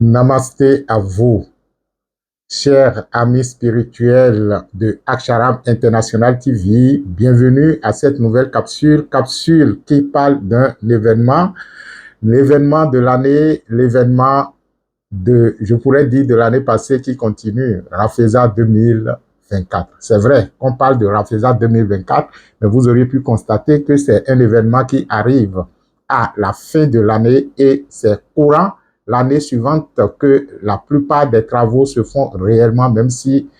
Namasté à vous, chers amis spirituels de Aksharam International TV. Bienvenue à cette nouvelle capsule qui parle d'un événement, l'événement de l'année, l'événement je pourrais dire de l'année passée qui continue, Rafeza 2024. C'est vrai qu'on parle de Rafeza 2024, mais vous auriez pu constater que c'est un événement qui arrive à la fin de l'année et c'est courant l'année suivante que la plupart des travaux se font réellement, même si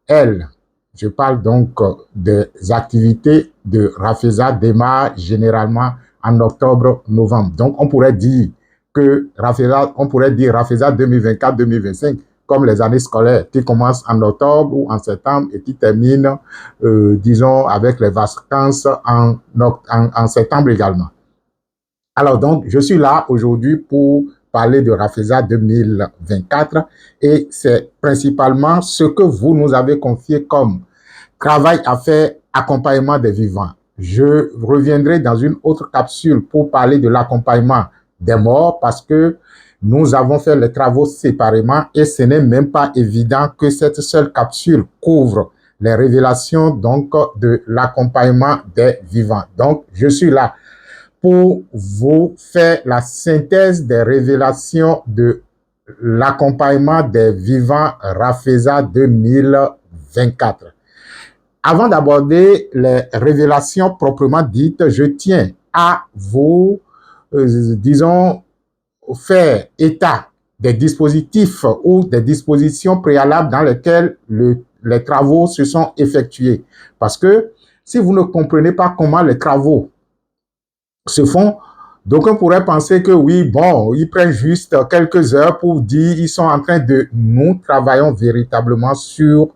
je parle donc des activités de Rafeza démarrent généralement en octobre-novembre. Donc on pourrait dire que Rafeza 2024-2025 comme les années scolaires qui commencent en octobre ou en septembre et qui terminent, disons, avec les vacances en septembre également. Alors donc, je suis là aujourd'hui pour parler de Rafeza 2024 et c'est principalement ce que vous nous avez confié comme travail à faire, accompagnement des vivants. Je reviendrai dans une autre capsule pour parler de l'accompagnement des morts parce que nous avons fait les travaux séparément et ce n'est même pas évident que cette seule capsule couvre les révélations donc de l'accompagnement des vivants. Donc, je suis là pour vous faire la synthèse des révélations de l'accompagnement des vivants Rafeza 2024. Avant d'aborder les révélations proprement dites, je tiens à vous, disons, faire état des dispositifs ou des dispositions préalables dans lesquelles les travaux se sont effectués. Parce que si vous ne comprenez pas comment les travaux se font, donc on pourrait penser que oui, bon, ils prennent juste quelques heures pour dire ils sont en train de... Nous travaillons véritablement sur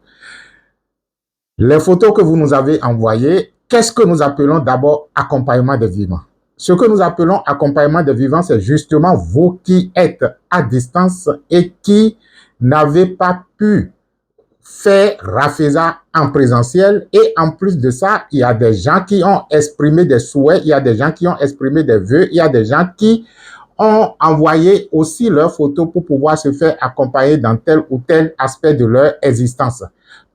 les photos que vous nous avez envoyées. Qu'est-ce que nous appelons d'abord accompagnement des vivants? Ce que nous appelons accompagnement des vivants, c'est justement vous qui êtes à distance et qui n'avez pas pu faire Rafeza en présentiel. Et en plus de ça, il y a des gens qui ont exprimé des souhaits, il y a des gens qui ont exprimé des vœux, il y a des gens qui ont envoyé aussi leurs photos pour pouvoir se faire accompagner dans tel ou tel aspect de leur existence.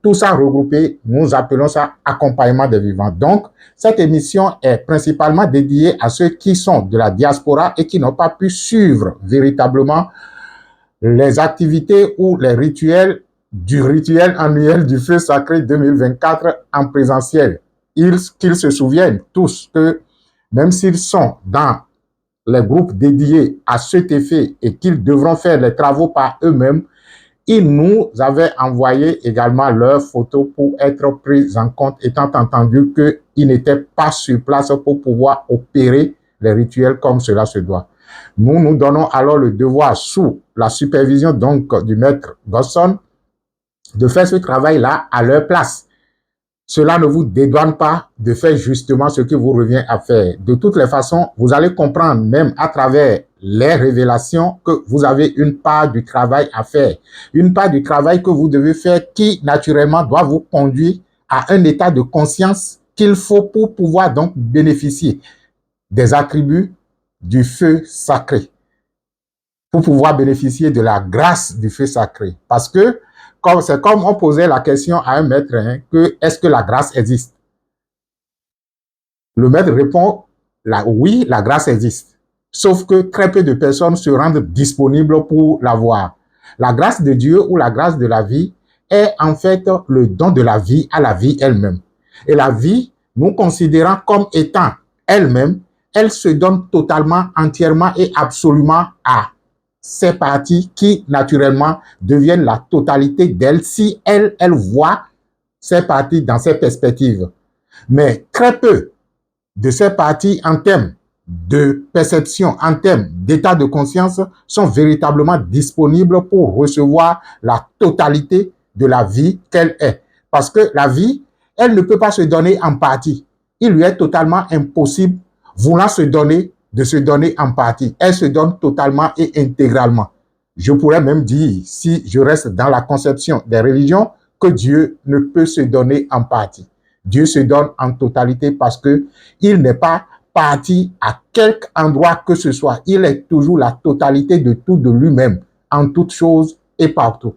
Tout ça regroupé, nous appelons ça accompagnement des vivants. Donc, cette émission est principalement dédiée à ceux qui sont de la diaspora et qui n'ont pas pu suivre véritablement les activités ou les rituels du rituel annuel du feu sacré 2024 en présentiel. Qu'ils se souviennent tous que même s'ils sont dans les groupes dédiés à cet effet et qu'ils devront faire les travaux par eux-mêmes, ils nous avaient envoyé également leurs photos pour être pris en compte, étant entendu qu'ils n'étaient pas sur place pour pouvoir opérer les rituels comme cela se doit. Nous nous donnons alors le devoir, sous la supervision donc du maître Gosson, de faire ce travail-là à leur place. Cela ne vous dédouane pas de faire justement ce qui vous revient à faire. De toutes les façons, vous allez comprendre même à travers les révélations que vous avez une part du travail à faire. Une part du travail que vous devez faire qui, naturellement, doit vous conduire à un état de conscience qu'il faut pour pouvoir donc bénéficier des attributs du feu sacré. Pour pouvoir bénéficier de la grâce du feu sacré. Parce que c'est comme on posait la question à un maître, que est-ce que la grâce existe? Le maître répond, oui, la grâce existe. Sauf que très peu de personnes se rendent disponibles pour la voir. La grâce de Dieu ou la grâce de la vie est en fait le don de la vie à la vie elle-même. Et la vie, nous considérons comme étant elle-même, elle se donne totalement, entièrement et absolument à ces parties qui, naturellement, deviennent la totalité d'elle si elle voit ces parties dans ces perspectives. Mais très peu de ces parties en termes de perception, en termes d'état de conscience, sont véritablement disponibles pour recevoir la totalité de la vie qu'elle est. Parce que la vie, elle ne peut pas se donner en partie. Il lui est totalement impossible, voulant se donner, de se donner en partie. Elle se donne totalement et intégralement. Je pourrais même dire, si je reste dans la conception des religions, que Dieu ne peut se donner en partie. Dieu se donne en totalité parce qu'il n'est pas parti à quelque endroit que ce soit. Il est toujours la totalité de tout de lui-même en toutes choses et partout.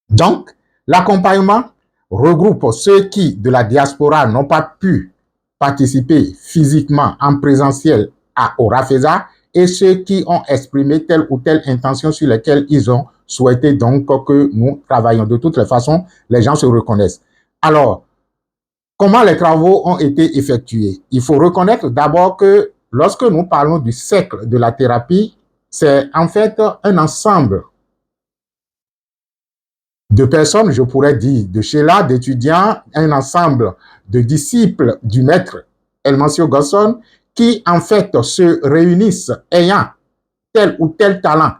Donc, l'accompagnement regroupe ceux qui, de la diaspora, n'ont pas pu participer physiquement en présentiel au RAFESA et ceux qui ont exprimé telle ou telle intention sur lesquelles ils ont souhaité donc que nous travaillions. De toutes les façons, les gens se reconnaissent. Alors, comment les travaux ont été effectués? Il faut reconnaître d'abord que lorsque nous parlons du cercle de la thérapie, c'est en fait un ensemble de personnes, je pourrais dire, de Sheila, d'étudiants, un ensemble de disciples du maître Elmancio Gosson, qui en fait se réunissent ayant tel ou tel talent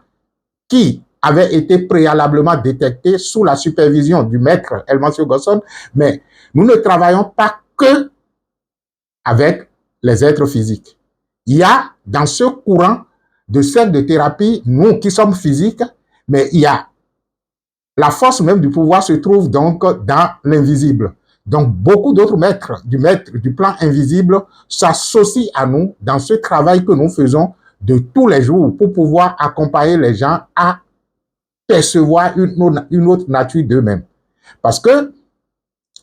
qui avait été préalablement détecté sous la supervision du maître Elmancio Gosson, mais nous ne travaillons pas que avec les êtres physiques. Il y a dans ce courant de cercle de thérapie, nous qui sommes physiques, mais il y a la force même du pouvoir se trouve donc dans l'invisible. Donc, beaucoup d'autres maîtres du plan invisible s'associent à nous dans ce travail que nous faisons de tous les jours pour pouvoir accompagner les gens à percevoir une autre nature d'eux-mêmes. Parce que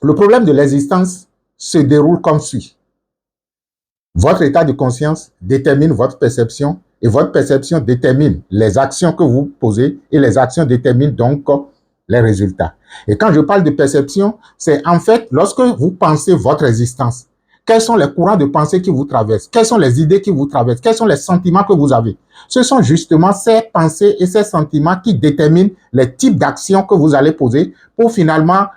le problème de l'existence se déroule comme suit. Votre état de conscience détermine votre perception et votre perception détermine les actions que vous posez et les actions déterminent donc les résultats. Et quand je parle de perception, c'est en fait lorsque vous pensez votre existence, quels sont les courants de pensée qui vous traversent, quelles sont les idées qui vous traversent, quels sont les sentiments que vous avez. Ce sont justement ces pensées et ces sentiments qui déterminent les types d'actions que vous allez poser pour finalement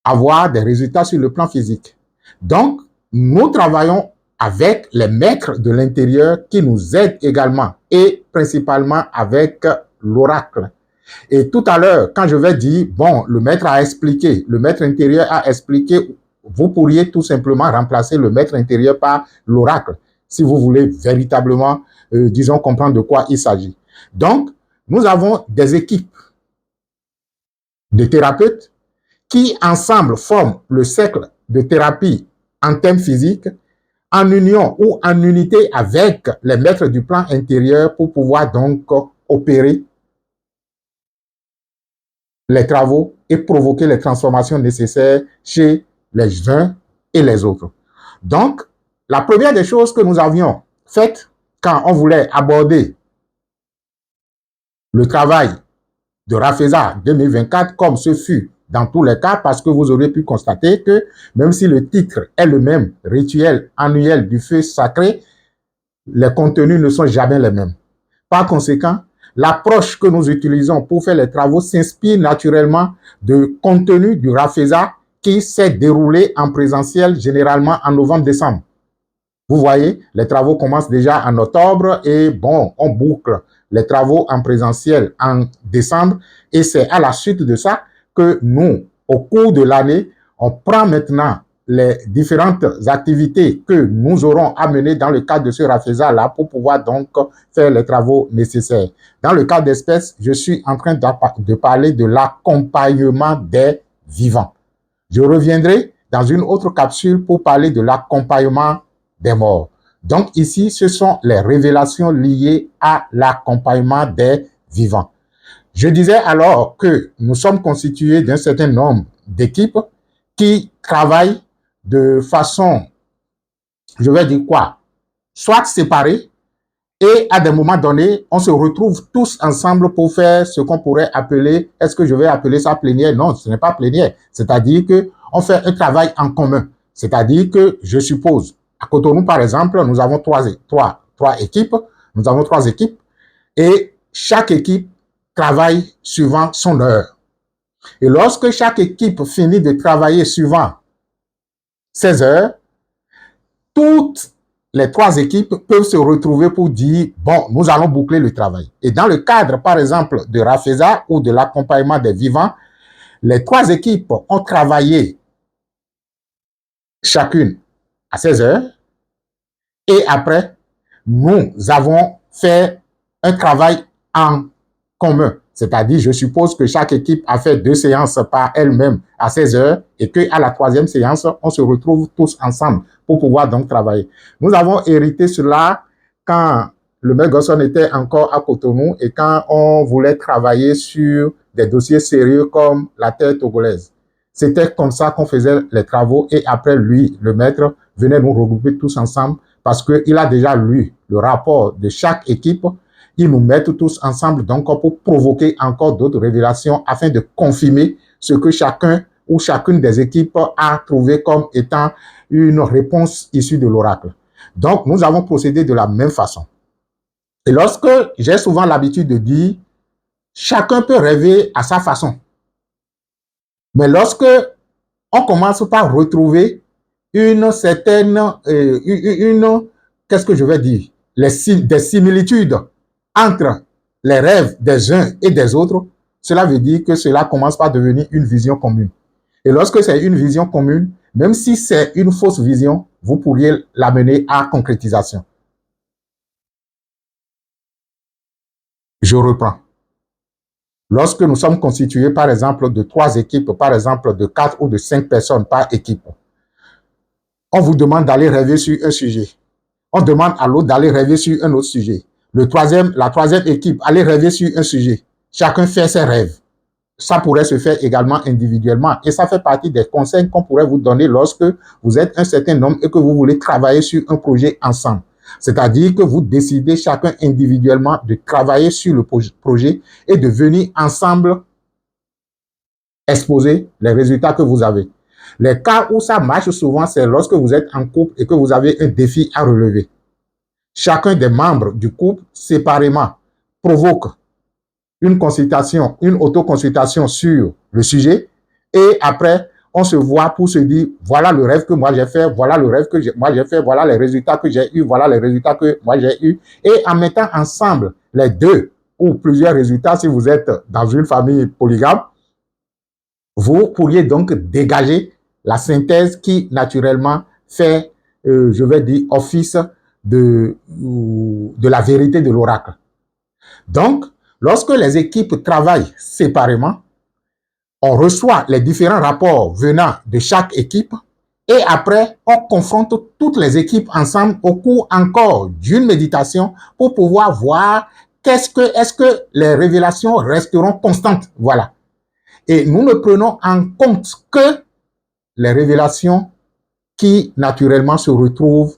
avoir des résultats sur le plan physique. Donc, nous travaillons avec les maîtres de l'intérieur qui nous aident également et principalement avec l'oracle. Et tout à l'heure, quand je vais dire, bon, le maître a expliqué, le maître intérieur a expliqué, vous pourriez tout simplement remplacer le maître intérieur par l'oracle, si vous voulez véritablement, disons, comprendre de quoi il s'agit. Donc, nous avons des équipes de thérapeutes qui, ensemble, forment le cercle de thérapie en thème physique, en union ou en unité avec les maîtres du plan intérieur pour pouvoir donc opérer les travaux et provoquer les transformations nécessaires chez les uns et les autres. Donc, la première des choses que nous avions faites quand on voulait aborder le travail de RAFESA 2024, comme ce fut dans tous les cas, parce que vous aurez pu constater que même si le titre est le même, rituel annuel du feu sacré, les contenus ne sont jamais les mêmes. Par conséquent, l'approche que nous utilisons pour faire les travaux s'inspire naturellement de contenu du RAFESA qui s'est déroulé en présentiel généralement en novembre-décembre. Vous voyez, les travaux commencent déjà en octobre et bon, on boucle les travaux en présentiel en décembre et c'est à la suite de ça que nous, au cours de l'année, on prend maintenant les différentes activités que nous aurons à mener dans le cadre de ce RAFESA-là pour pouvoir donc faire les travaux nécessaires. Dans le cas d'espèce, je suis en train de parler de l'accompagnement des vivants. Je reviendrai dans une autre capsule pour parler de l'accompagnement des morts. Donc ici, ce sont les révélations liées à l'accompagnement des vivants. Je disais alors que nous sommes constitués d'un certain nombre d'équipes qui travaillent de façon, je vais dire quoi, soit séparées, et à des moments donnés, on se retrouve tous ensemble pour faire ce qu'on pourrait appeler, est-ce que je vais appeler ça plénière? Non, ce n'est pas plénière. C'est-à-dire qu'on fait un travail en commun. C'est-à-dire que, je suppose, à Cotonou, par exemple, nous avons trois équipes. Nous avons 3 équipes et chaque équipe travaille suivant son heure. Et lorsque chaque équipe finit de travailler suivant ses heures, toutes les 3 équipes peuvent se retrouver pour dire, bon, nous allons boucler le travail. Et dans le cadre, par exemple, de RAFESA ou de l'accompagnement des vivants, les 3 équipes ont travaillé chacune à 16 heures. Et après, nous avons fait un travail en commun. C'est-à-dire, je suppose que chaque équipe a fait 2 séances par elle-même à 16 heures et qu'à la 3e séance, on se retrouve tous ensemble pour pouvoir donc travailler. Nous avons hérité cela quand le maître Gosson était encore à Cotonou et quand on voulait travailler sur des dossiers sérieux comme la terre togolaise, c'était comme ça qu'on faisait les travaux et après lui, le maître, venait nous regrouper tous ensemble parce qu'il a déjà lu le rapport de chaque équipe. Ils nous mettent tous ensemble donc pour provoquer encore d'autres révélations afin de confirmer ce que chacun ou chacune des équipes a trouvé comme étant une réponse issue de l'oracle. Donc, nous avons procédé de la même façon. Et lorsque j'ai souvent l'habitude de dire, chacun peut rêver à sa façon. Mais lorsque on commence par retrouver une certaine, qu'est-ce que je vais dire, des similitudes entre les rêves des uns et des autres, cela veut dire que cela commence par devenir une vision commune. Et lorsque c'est une vision commune, même si c'est une fausse vision, vous pourriez l'amener à concrétisation. Je reprends. Lorsque nous sommes constitués, par exemple, de 3 équipes, par exemple, de 4 ou de 5 personnes par équipe, on vous demande d'aller rêver sur un sujet. On demande à l'autre d'aller rêver sur un autre sujet. La troisième équipe, aller rêver sur un sujet. Chacun fait ses rêves. Ça pourrait se faire également individuellement. Et ça fait partie des conseils qu'on pourrait vous donner lorsque vous êtes un certain nombre et que vous voulez travailler sur un projet ensemble. C'est-à-dire que vous décidez chacun individuellement de travailler sur le projet et de venir ensemble exposer les résultats que vous avez. Les cas où ça marche souvent, c'est lorsque vous êtes en couple et que vous avez un défi à relever. Chacun des membres du couple, séparément, provoque une consultation, une autoconsultation sur le sujet et après, on se voit pour se dire, voilà le rêve que moi j'ai fait, voilà le rêve que moi j'ai fait, voilà les résultats que j'ai eus, voilà les résultats que moi j'ai eus. Et en mettant ensemble les 2 ou plusieurs résultats, si vous êtes dans une famille polygame, vous pourriez donc dégager la synthèse qui naturellement fait, je vais dire, office de la vérité de l'oracle. Donc, lorsque les équipes travaillent séparément, on reçoit les différents rapports venant de chaque équipe et après, on confronte toutes les équipes ensemble au cours encore d'une méditation pour pouvoir voir est-ce que les révélations resteront constantes. Voilà. Et nous ne prenons en compte que les révélations qui naturellement se retrouvent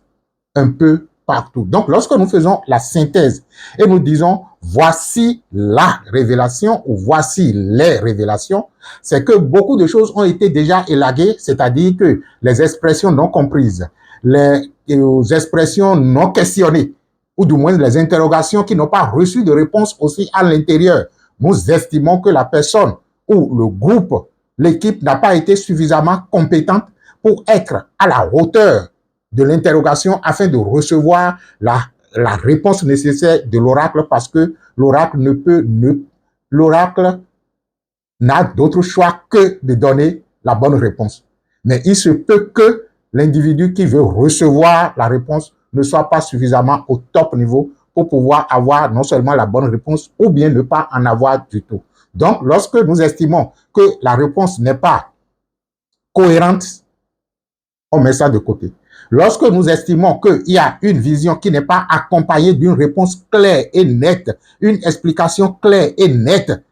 un peu partout. Donc, lorsque nous faisons la synthèse et nous disons voici la révélation ou voici les révélations, c'est que beaucoup de choses ont été déjà élaguées, c'est-à-dire que les expressions non comprises, les expressions non questionnées, ou du moins les interrogations qui n'ont pas reçu de réponse aussi à l'intérieur, nous estimons que la personne ou le groupe, l'équipe n'a pas été suffisamment compétente pour être à la hauteur de l'interrogation afin de recevoir la réponse nécessaire de l'oracle parce que l'oracle l'oracle n'a d'autre choix que de donner la bonne réponse. Mais il se peut que l'individu qui veut recevoir la réponse ne soit pas suffisamment au top niveau pour pouvoir avoir non seulement la bonne réponse ou bien ne pas en avoir du tout. Donc, lorsque nous estimons que la réponse n'est pas cohérente, on met ça de côté. Lorsque nous estimons qu'il y a une vision qui n'est pas accompagnée d'une réponse claire et nette, une explication claire et nette,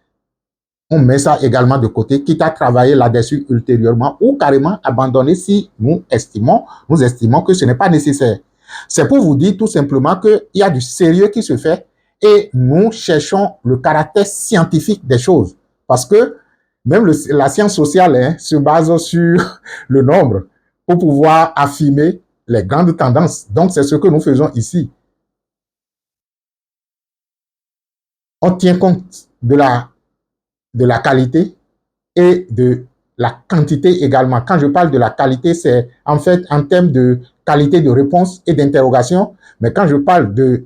on met ça également de côté, quitte à travailler là-dessus ultérieurement ou carrément abandonner si nous estimons que ce n'est pas nécessaire. C'est pour vous dire tout simplement qu'il y a du sérieux qui se fait et nous cherchons le caractère scientifique des choses. Parce que même la science sociale se base sur le nombre pour pouvoir affirmer les grandes tendances. Donc, c'est ce que nous faisons ici. On tient compte de la qualité et de la quantité également. Quand je parle de la qualité, c'est en fait en termes de qualité de réponse et d'interrogation. Mais quand je parle de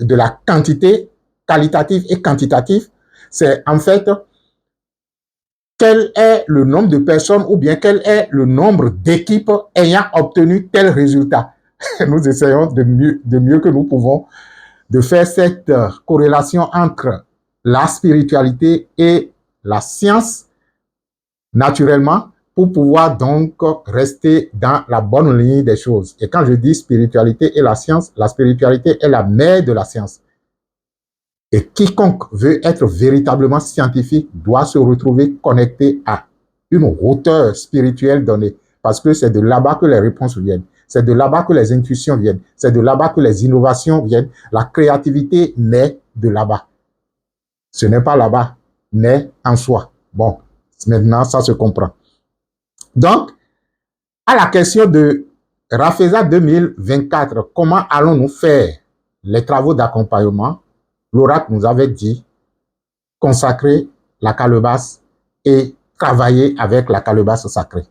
la quantité qualitative et quantitative, c'est en fait quel est le nombre de personnes ou bien quel est le nombre d'équipes ayant obtenu tel résultat. Nous essayons de mieux que nous pouvons de faire cette corrélation entre la spiritualité et la science, naturellement, pour pouvoir donc rester dans la bonne ligne des choses. Et quand je dis spiritualité et la spiritualité est la mère de la science. Et quiconque veut être véritablement scientifique doit se retrouver connecté à une hauteur spirituelle donnée. Parce que c'est de là-bas que les réponses viennent. C'est de là-bas que les intuitions viennent. C'est de là-bas que les innovations viennent. La créativité naît de là-bas. Ce n'est pas là-bas, naît en soi. Bon, maintenant, ça se comprend. Donc, à la question de Rafeza 2024, comment allons-nous faire les travaux d'accompagnement? L'oracle nous avait dit consacrer la calebasse et travailler avec la calebasse sacrée.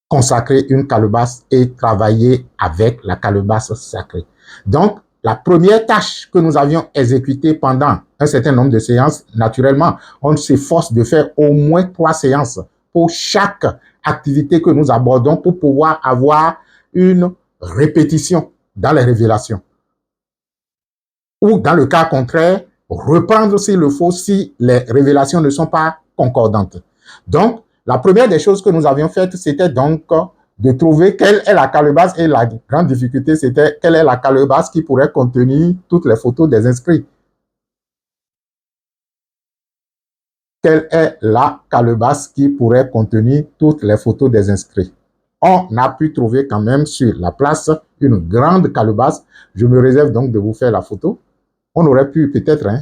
Consacrer une calebasse et travailler avec la calebasse sacrée. Donc, la première tâche que nous avions exécutée pendant un certain nombre de séances, naturellement, on s'efforce de faire au moins 3 séances pour chaque activité que nous abordons pour pouvoir avoir une répétition dans les révélations. Ou dans le cas contraire, reprendre s'il le faut si les révélations ne sont pas concordantes. Donc, la première des choses que nous avions faites, c'était donc de trouver quelle est la calebasse, et la grande difficulté, c'était quelle est la calebasse qui pourrait contenir toutes les photos des inscrits. Quelle est la calebasse qui pourrait contenir toutes les photos des inscrits? On a pu trouver quand même sur la place une grande calebasse. Je me réserve donc de vous faire la photo. On aurait pu peut-être, hein?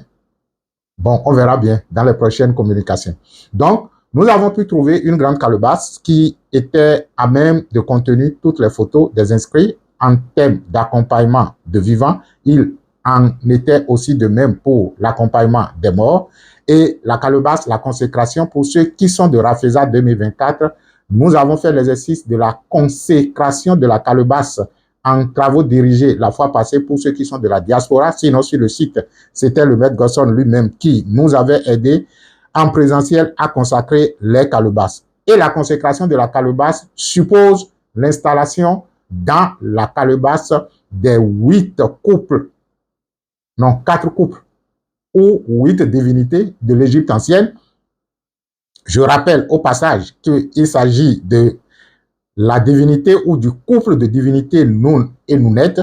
Bon, on verra bien dans les prochaines communications. Donc, nous avons pu trouver une grande calebasse qui était à même de contenir toutes les photos des inscrits en termes d'accompagnement de vivants. Il en était aussi de même pour l'accompagnement des morts. Et la calebasse, la consécration, pour ceux qui sont de Rafeza 2024, nous avons fait l'exercice de la consécration de la calebasse en travaux dirigés la fois passée pour ceux qui sont de la diaspora. Sinon, sur le site, c'était le maître Gosson lui-même qui nous avait aidé en présentiel à consacrer les calebasses. Et la consécration de la calebasse suppose l'installation dans la calebasse des 8 couples, non 4 couples, ou 8 divinités de l'Égypte ancienne. Je rappelle au passage qu'il s'agit de la divinité ou du couple de divinités Nun et Nunet,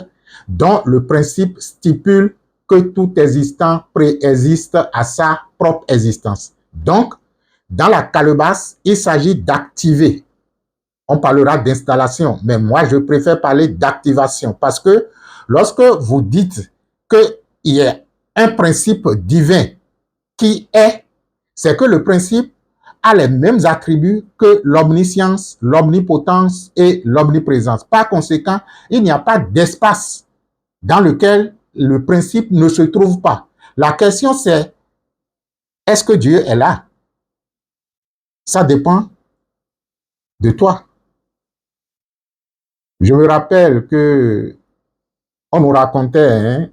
dont le principe stipule que tout existant préexiste à sa propre existence. Donc, dans la calebasse, il s'agit d'activer. On parlera d'installation, mais moi, je préfère parler d'activation parce que lorsque vous dites qu'il y a un principe divin qui est, c'est que le principe a les mêmes attributs que l'omniscience, l'omnipotence et l'omniprésence. Par conséquent, il n'y a pas d'espace dans lequel le principe ne se trouve pas. La question c'est, est-ce que Dieu est là? Ça dépend de toi. Je me rappelle que on nous racontait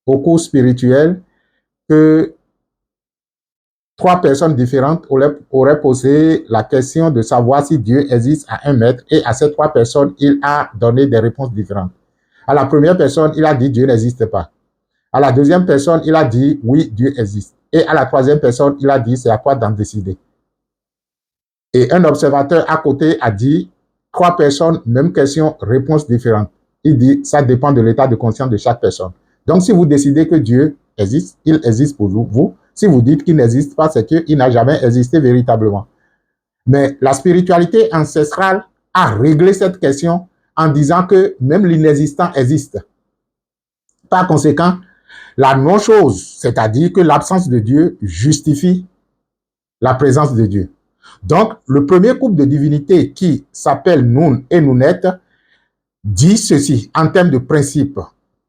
au cours spirituel que 3 personnes différentes auraient posé la question de savoir si Dieu existe à 1 mètre, et à ces 3 personnes, il a donné des réponses différentes. À la première personne, il a dit Dieu n'existe pas. À la deuxième personne, il a dit oui, Dieu existe. Et à la troisième personne, il a dit c'est à toi d'en décider. Et un observateur à côté a dit 3 personnes, même question, réponse différente. Il dit ça dépend de l'état de conscience de chaque personne. Donc si vous décidez que Dieu existe, il existe pour vous. Si vous dites qu'il n'existe pas, c'est qu'il n'a jamais existé véritablement. Mais la spiritualité ancestrale a réglé cette question en disant que même l'inexistant existe. Par conséquent, la non-chose, c'est-à-dire que l'absence de Dieu justifie la présence de Dieu. Donc, le premier couple de divinités qui s'appelle Nun et Nunet dit ceci en termes de principe.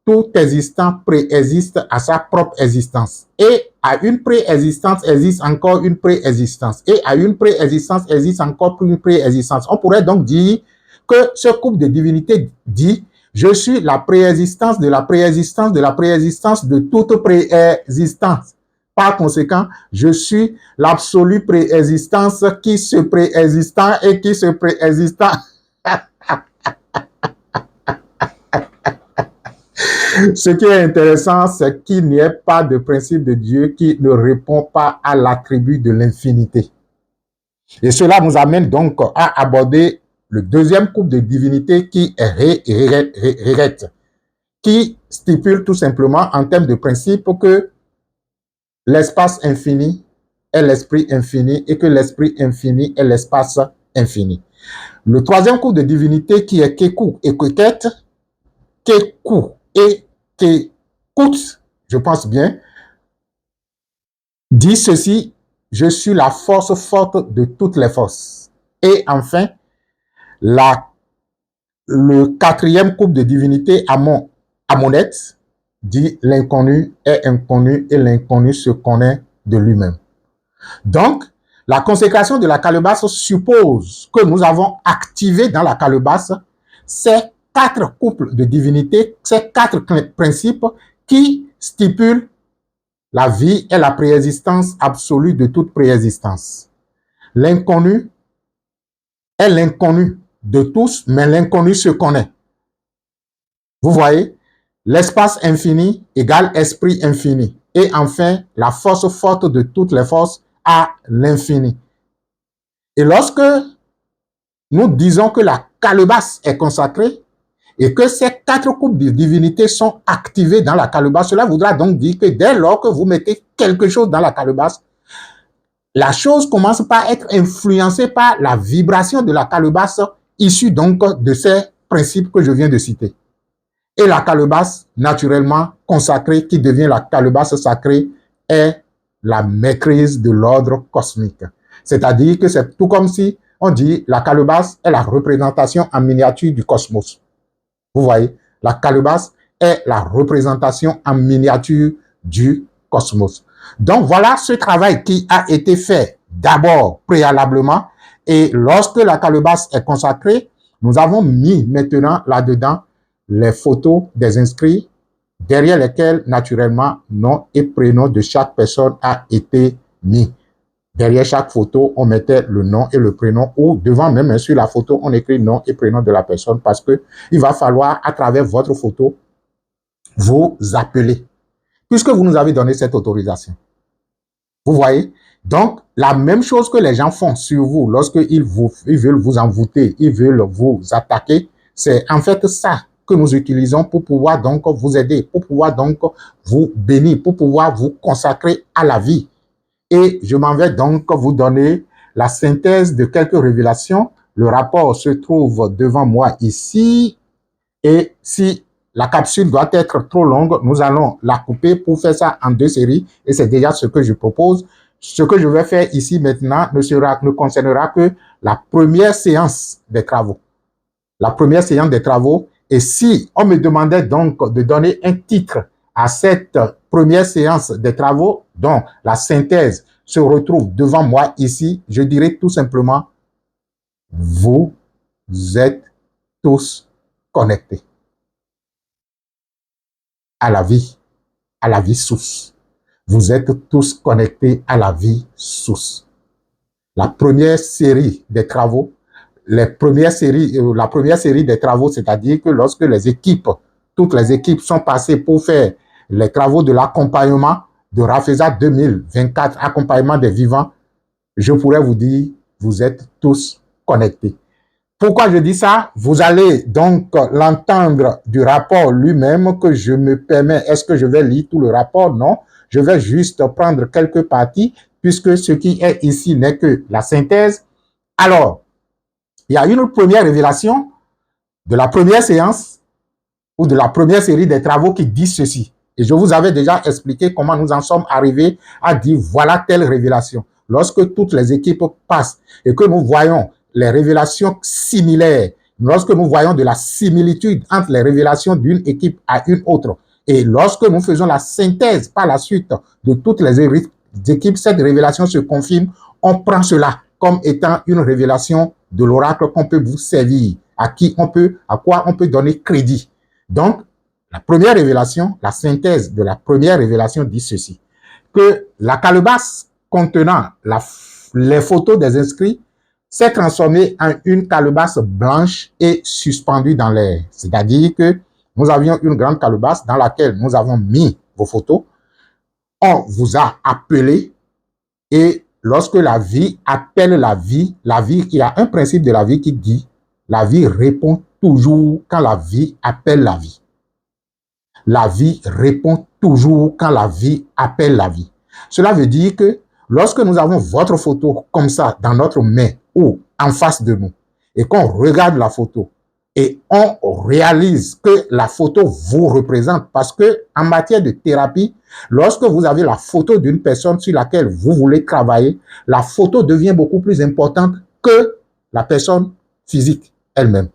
Tout existant préexiste à sa propre existence. Et à une préexistence existe encore une préexistence. Et à une préexistence existe encore une préexistence. On pourrait donc dire que ce couple de divinités dit « Je suis la préexistence de la préexistence de la préexistence de toute préexistence ». Par conséquent, je suis l'absolue préexistence qui se préexistant et qui se préexistant. Ce qui est intéressant, c'est qu'il n'y ait pas de principe de Dieu qui ne répond pas à l'attribut de l'infinité. Et cela nous amène donc à aborder le deuxième couple de divinités qui est Réret, qui stipule tout simplement en termes de principe que l'espace infini est l'esprit infini et que l'esprit infini est l'espace infini. Le troisième couple de divinités qui est Keku et Keket, Keku et Kekut, je pense bien, dit ceci: je suis la force forte de toutes les forces. Et enfin, le quatrième couple de divinités, Amonet, dit l'inconnu est inconnu et l'inconnu se connaît de lui-même. Donc, la consécration de la calebasse suppose que nous avons activé dans la calebasse ces quatre couples de divinités, ces quatre principes qui stipulent la vie et la préexistence absolue de toute préexistence. L'inconnu est l'inconnu de tous, mais l'inconnu se connaît. Vous voyez, l'espace infini égale esprit infini. Et enfin, la force forte de toutes les forces à l'infini. Et lorsque nous disons que la calebasse est consacrée et que ces quatre couples de divinité sont activés dans la calebasse, cela voudra donc dire que dès lors que vous mettez quelque chose dans la calebasse, la chose commence par être influencée par la vibration de la calebasse issue donc de ces principes que je viens de citer. Et la calebasse, naturellement consacrée, qui devient la calebasse sacrée, est la maîtrise de l'ordre cosmique. C'est-à-dire que c'est tout comme si on dit la calebasse est la représentation en miniature du cosmos. Vous voyez, la calebasse est la représentation en miniature du cosmos. Donc voilà ce travail qui a été fait d'abord préalablement, et lorsque la calebasse est consacrée, nous avons mis maintenant là-dedans les photos des inscrits, derrière lesquels, naturellement, nom et prénom de chaque personne a été mis. Derrière chaque photo, on mettait le nom et le prénom, ou devant même sur la photo, on écrit nom et prénom de la personne, parce que il va falloir, à travers votre photo, vous appeler, puisque vous nous avez donné cette autorisation. Vous voyez? Donc, la même chose que les gens font sur vous lorsqu'ils veulent vous envoûter, ils veulent vous attaquer, c'est en fait ça que nous utilisons pour pouvoir donc vous aider, pour pouvoir donc vous bénir, pour pouvoir vous consacrer à la vie. Et je m'en vais donc vous donner la synthèse de quelques révélations. Le rapport se trouve devant moi ici. Et si la capsule doit être trop longue, nous allons la couper pour faire ça en 2 séries. Et c'est déjà ce que je propose. Ce que je vais faire ici maintenant ne concernera que la première séance des travaux. La première séance des travaux. Et si on me demandait donc de donner un titre à cette première séance des travaux, dont la synthèse se retrouve devant moi ici, je dirais tout simplement: vous êtes tous connectés à la vie source. Vous êtes tous connectés à la vie source. La première série des travaux, la première série des travaux, c'est-à-dire que lorsque toutes les équipes sont passées pour faire les travaux de l'accompagnement de Rafeza 2024, accompagnement des vivants, je pourrais vous dire, vous êtes tous connectés. Pourquoi je dis ça? Vous allez donc l'entendre du rapport lui-même que je me permets. Est-ce que je vais lire tout le rapport? Non. Je vais juste prendre quelques parties puisque ce qui est ici n'est que la synthèse. Alors, il y a une première révélation de la première séance ou de la première série des travaux qui dit ceci. Et je vous avais déjà expliqué comment nous en sommes arrivés à dire voilà telle révélation. Lorsque toutes les équipes passent et que nous voyons les révélations similaires, lorsque nous voyons de la similitude entre les révélations d'une équipe à une autre, et lorsque nous faisons la synthèse par la suite de toutes les équipes, cette révélation se confirme, on prend cela comme étant une révélation de l'oracle qu'on peut vous servir, à quoi on peut donner crédit. Donc, la première révélation, la synthèse de la première révélation dit ceci, que la calebasse contenant les photos des inscrits s'est transformée en une calebasse blanche et suspendue dans l'air. C'est-à-dire que nous avions une grande calebasse dans laquelle nous avons mis vos photos, on vous a appelé et lorsque la vie appelle la vie, il y a un principe de la vie qui dit la vie répond toujours quand la vie appelle la vie. La vie répond toujours quand la vie appelle la vie. Cela veut dire que lorsque nous avons votre photo comme ça dans notre main ou en face de nous et qu'on regarde la photo et on réalise que la photo vous représente, parce que en matière de thérapie, lorsque vous avez la photo d'une personne sur laquelle vous voulez travailler, la photo devient beaucoup plus importante que la personne physique elle-même.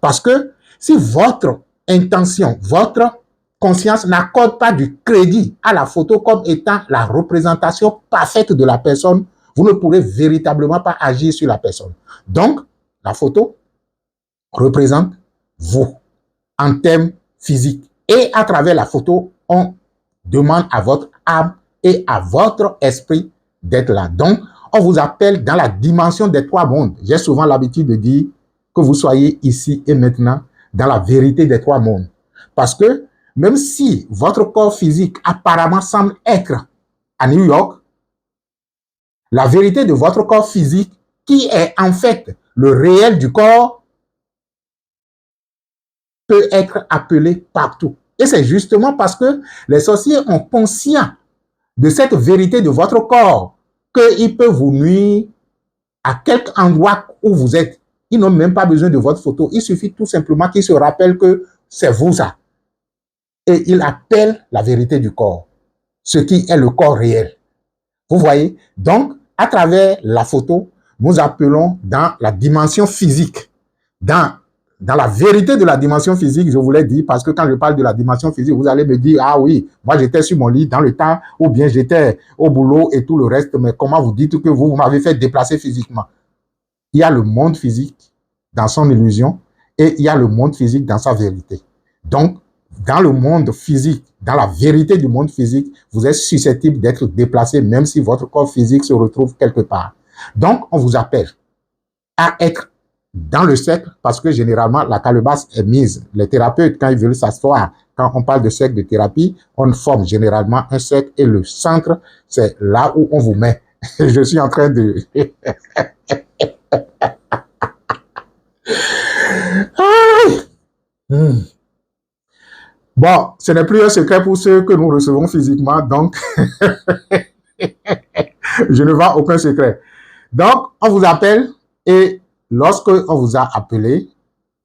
Parce que si votre intention, votre conscience n'accorde pas du crédit à la photo comme étant la représentation parfaite de la personne, vous ne pourrez véritablement pas agir sur la personne. Donc, la photo représente vous en termes physiques. Et à travers la photo, on demande à votre âme et à votre esprit d'être là. Donc, on vous appelle dans la dimension des trois mondes. J'ai souvent l'habitude de dire que vous soyez ici et maintenant dans la vérité des trois mondes. Parce que même si votre corps physique apparemment semble être à New York, la vérité de votre corps physique, qui est en fait le réel du corps, peut être appelé partout. Et c'est justement parce que les sorciers ont conscience de cette vérité de votre corps qu'il peut vous nuire à quelque endroit où vous êtes. Ils n'ont même pas besoin de votre photo. Il suffit tout simplement qu'ils se rappellent que c'est vous ça. Et ils appellent la vérité du corps, ce qui est le corps réel. Vous voyez? Donc, à travers la photo, nous appelons dans la dimension physique, dans la vérité de la dimension physique, je vous l'ai dit, parce que quand je parle de la dimension physique, vous allez me dire, ah oui, moi j'étais sur mon lit dans le temps, ou bien j'étais au boulot et tout le reste, mais comment vous dites que vous m'avez fait déplacer physiquement? Il y a le monde physique dans son illusion et il y a le monde physique dans sa vérité. Donc, dans le monde physique, dans la vérité du monde physique, vous êtes susceptible d'être déplacé même si votre corps physique se retrouve quelque part. Donc, on vous appelle à être dans le cercle parce que généralement, la calebasse est mise. Les thérapeutes, quand ils veulent s'asseoir, quand on parle de cercle de thérapie, on forme généralement un cercle et le centre, c'est là où on vous met. Je suis en train de... Bon, ce n'est plus un secret pour ceux que nous recevons physiquement, donc je ne vends aucun secret. Donc, on vous appelle et lorsque on vous a appelé,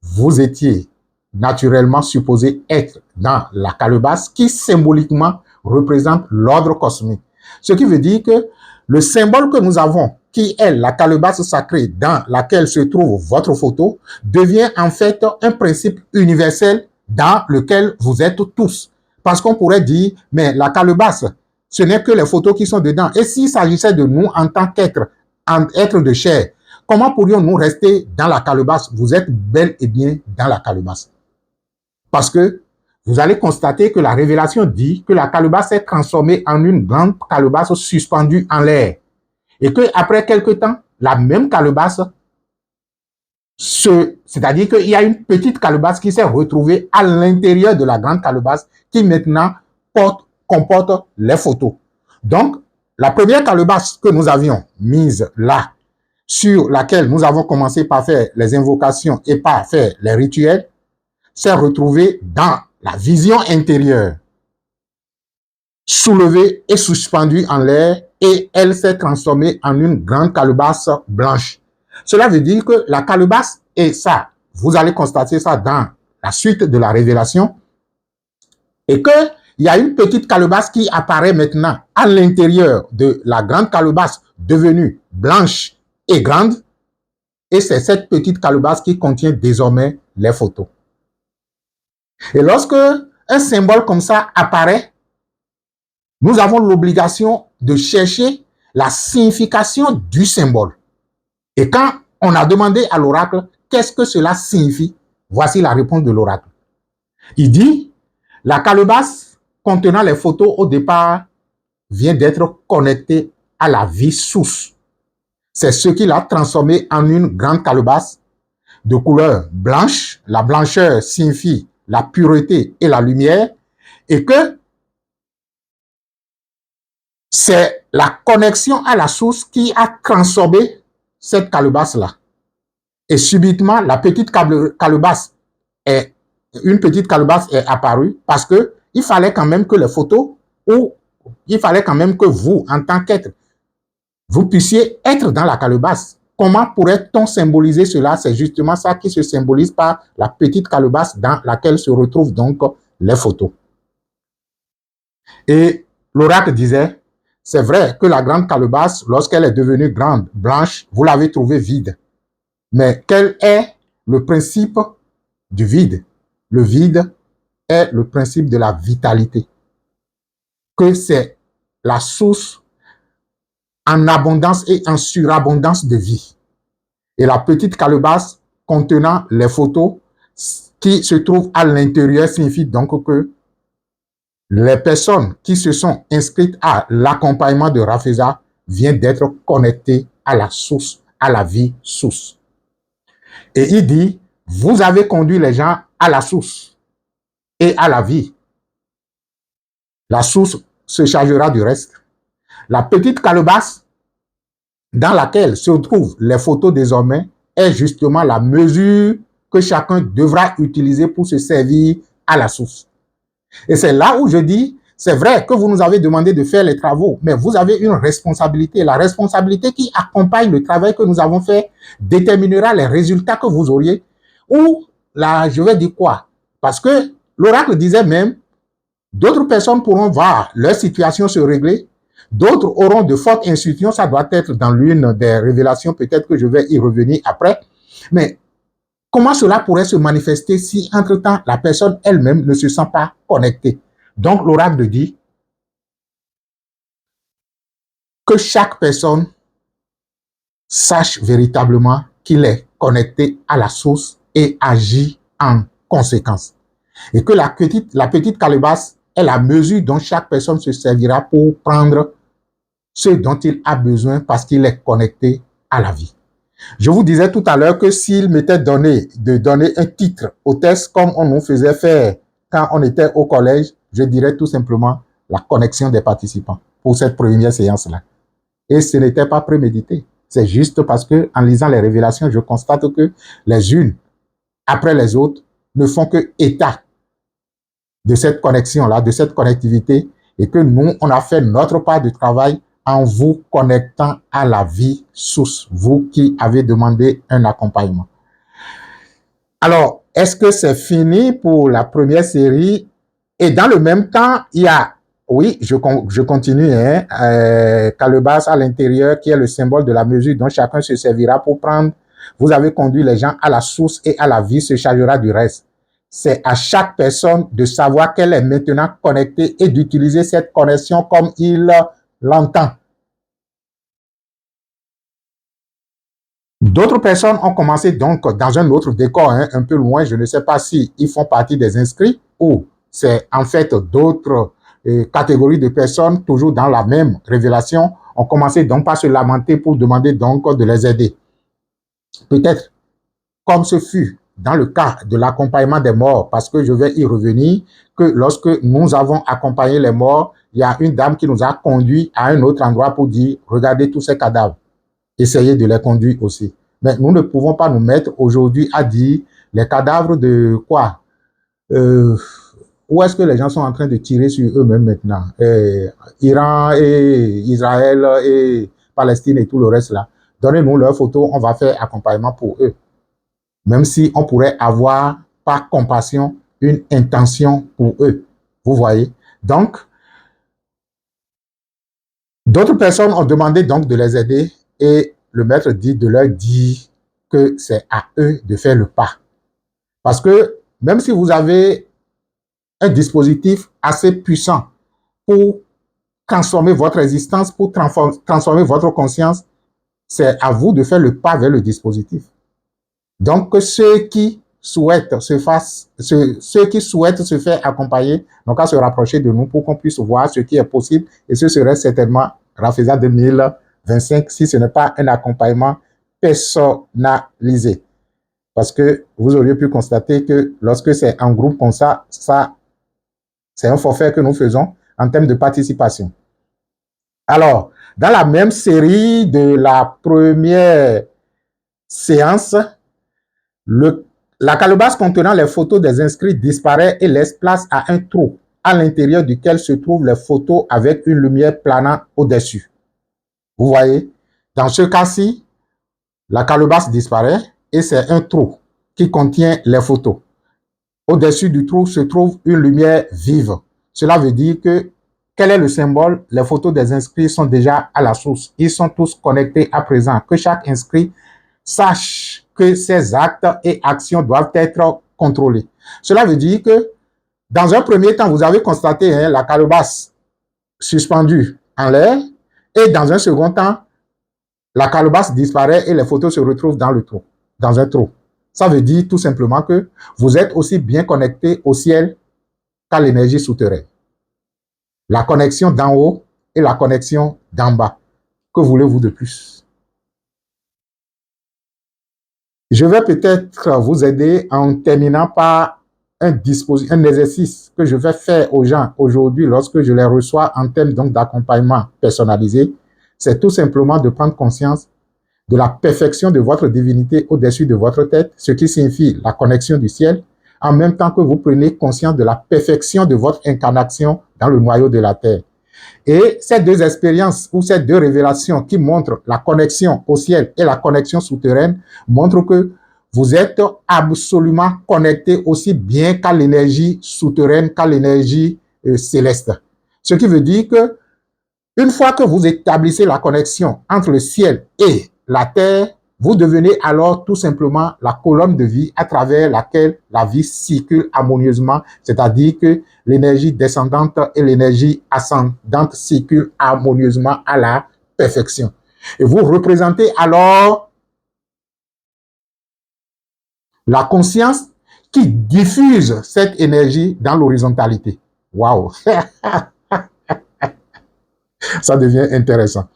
vous étiez naturellement supposé être dans la calebasse qui symboliquement représente l'ordre cosmique. Ce qui veut dire que le symbole que nous avons, qui est la calebasse sacrée dans laquelle se trouve votre photo, devient en fait un principe universel dans lequel vous êtes tous. Parce qu'on pourrait dire, mais la calebasse, ce n'est que les photos qui sont dedans. Et s'il s'agissait de nous en tant qu'être de chair, comment pourrions-nous rester dans la calebasse? Vous êtes bel et bien dans la calebasse. Parce que vous allez constater que la révélation dit que la calebasse est transformée en une grande calebasse suspendue en l'air. Et qu'après quelque temps, la même calebasse, c'est-à-dire qu'il y a une petite calebasse qui s'est retrouvée à l'intérieur de la grande calebasse qui maintenant comporte les photos. Donc, la première calebasse que nous avions mise là, sur laquelle nous avons commencé par faire les invocations et par faire les rituels, s'est retrouvée dans la vision intérieure, soulevée et suspendue en l'air, et elle s'est transformée en une grande calebasse blanche. Cela veut dire que la calebasse, et ça, vous allez constater ça dans la suite de la révélation, et qu'il y a une petite calebasse qui apparaît maintenant à l'intérieur de la grande calebasse devenue blanche et grande, et c'est cette petite calebasse qui contient désormais les photos. Et lorsque un symbole comme ça apparaît, nous avons l'obligation de chercher la signification du symbole. Et quand on a demandé à l'oracle, qu'est-ce que cela signifie? Voici la réponse de l'oracle. Il dit, la calebasse contenant les photos au départ vient d'être connectée à la vie source. C'est ce qui l'a transformée en une grande calebasse de couleur blanche. La blancheur signifie la pureté et la lumière, et que c'est la connexion à la source qui a transformé cette calebasse-là. Et subitement, la petite calebasse une petite calebasse est apparue parce que il fallait quand même que les photos, ou il fallait quand même que vous, en tant qu'être, vous puissiez être dans la calebasse. Comment pourrait-on symboliser cela? C'est justement ça qui se symbolise par la petite calebasse dans laquelle se retrouvent donc les photos. Et l'oracle disait, c'est vrai que la grande calebasse, lorsqu'elle est devenue grande, blanche, vous l'avez trouvée vide. Mais quel est le principe du vide? Le vide est le principe de la vitalité, que c'est la source en abondance et en surabondance de vie. Et la petite calebasse contenant les photos qui se trouvent à l'intérieur signifie donc que les personnes qui se sont inscrites à l'accompagnement de Rafeza viennent d'être connectées à la source, à la vie source. Et il dit, vous avez conduit les gens à la source et à la vie. La source se chargera du reste. La petite calebasse dans laquelle se trouvent les photos désormais est justement la mesure que chacun devra utiliser pour se servir à la source. Et c'est là où je dis, c'est vrai que vous nous avez demandé de faire les travaux, mais vous avez une responsabilité. La responsabilité qui accompagne le travail que nous avons fait déterminera les résultats que vous auriez. Ou là, je vais dire quoi? Parce que l'oracle disait même, d'autres personnes pourront voir leur situation se régler, d'autres auront de fortes intuitions, ça doit être dans l'une des révélations, peut-être que je vais y revenir après. Mais comment cela pourrait se manifester si, entre-temps, la personne elle-même ne se sent pas connectée? Donc, l'oracle dit que chaque personne sache véritablement qu'il est connecté à la source et agit en conséquence. Et que la petite calebasse est la mesure dont chaque personne se servira pour prendre ce dont il a besoin parce qu'il est connecté à la vie. Je vous disais tout à l'heure que s'il m'était donné de donner un titre au test comme on nous faisait faire quand on était au collège, je dirais tout simplement la connexion des participants pour cette première séance-là. Et ce n'était pas prémédité. C'est juste parce que, en lisant les révélations, je constate que les unes après les autres ne font que état de cette connexion-là, de cette connectivité, et que nous, on a fait notre part de travail en vous connectant à la vie source, vous qui avez demandé un accompagnement. Alors, est-ce que c'est fini pour la première série? Et dans le même temps, il y a, oui, je continue, hein, calebasse à l'intérieur, qui est le symbole de la mesure dont chacun se servira pour prendre. Vous avez conduit les gens à la source et à la vie se chargera du reste. C'est à chaque personne de savoir qu'elle est maintenant connectée et d'utiliser cette connexion comme il l'entend. D'autres personnes ont commencé donc dans un autre décor, hein, un peu loin. Je ne sais pas si ils font partie des inscrits ou c'est en fait d'autres catégories de personnes, toujours dans la même révélation, ont commencé donc par se lamenter pour demander donc de les aider. Peut-être, comme ce fut dans le cas de l'accompagnement des morts, parce que je vais y revenir, que lorsque nous avons accompagné les morts, il y a une dame qui nous a conduits à un autre endroit pour dire, regardez tous ces cadavres, essayez de les conduire aussi. Mais nous ne pouvons pas nous mettre aujourd'hui à dire les cadavres de quoi? Où est-ce que les gens sont en train de tirer sur eux-mêmes maintenant? Iran et Israël et Palestine et tout le reste là. Donnez-nous leurs photos, on va faire accompagnement pour eux. Même si on pourrait avoir, par compassion, une intention pour eux. Vous voyez? Donc, d'autres personnes ont demandé donc de les aider et le maître dit de leur dire que c'est à eux de faire le pas. Parce que même si vous avez un dispositif assez puissant pour transformer votre existence, pour transformer votre conscience, c'est à vous de faire le pas vers le dispositif. Donc, ceux qui souhaitent se faire accompagner n'ont qu'à se rapprocher de nous pour qu'on puisse voir ce qui est possible. Et ce serait certainement Rafeza 2025 si ce n'est pas un accompagnement personnalisé. Parce que vous auriez pu constater que lorsque c'est en groupe comme ça, c'est un forfait que nous faisons en termes de participation. Alors, dans la même série de la première séance, la calebasse contenant les photos des inscrits disparaît et laisse place à un trou à l'intérieur duquel se trouvent les photos avec une lumière planant au-dessus. Vous voyez, dans ce cas-ci, la calebasse disparaît et c'est un trou qui contient les photos. Au-dessus du trou se trouve une lumière vive. Cela veut dire que, quel est le symbole? Les photos des inscrits sont déjà à la source. Ils sont tous connectés à présent. Que chaque inscrit sache que ses actes et actions doivent être contrôlés. Cela veut dire que, dans un premier temps, vous avez constaté la calebasse suspendue en l'air, et dans un second temps, la calebasse disparaît et les photos se retrouvent dans le trou, dans un trou. Ça veut dire tout simplement que vous êtes aussi bien connecté au ciel qu'à l'énergie souterraine. La connexion d'en haut et la connexion d'en bas. Que voulez-vous de plus? Je vais peut-être vous aider en terminant par un exercice que je vais faire aux gens aujourd'hui lorsque je les reçois en termes donc d'accompagnement personnalisé. C'est tout simplement de prendre conscience de la perfection de votre divinité au-dessus de votre tête, ce qui signifie la connexion du ciel, en même temps que vous prenez conscience de la perfection de votre incarnation dans le noyau de la terre. Et ces deux expériences ou ces deux révélations qui montrent la connexion au ciel et la connexion souterraine montrent que vous êtes absolument connecté aussi bien qu'à l'énergie souterraine, qu'à l'énergie céleste. Ce qui veut dire que une fois que vous établissez la connexion entre le ciel et la terre, vous devenez alors tout simplement la colonne de vie à travers laquelle la vie circule harmonieusement, c'est-à-dire que l'énergie descendante et l'énergie ascendante circulent harmonieusement à la perfection. Et vous représentez alors la conscience qui diffuse cette énergie dans l'horizontalité. Waouh! Ça devient intéressant.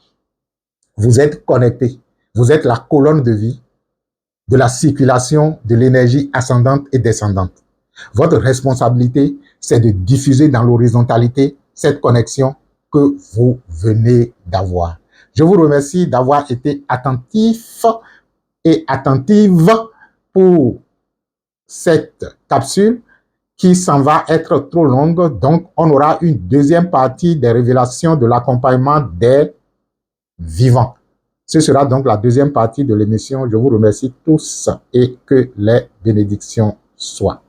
Vous êtes connecté. Vous êtes la colonne de vie de la circulation de l'énergie ascendante et descendante. Votre responsabilité, c'est de diffuser dans l'horizontalité cette connexion que vous venez d'avoir. Je vous remercie d'avoir été attentif et attentive pour cette capsule qui s'en va être trop longue. Donc, on aura une deuxième partie des révélations de l'accompagnement des vivants. Ce sera donc la deuxième partie de l'émission. Je vous remercie tous et que les bénédictions soient.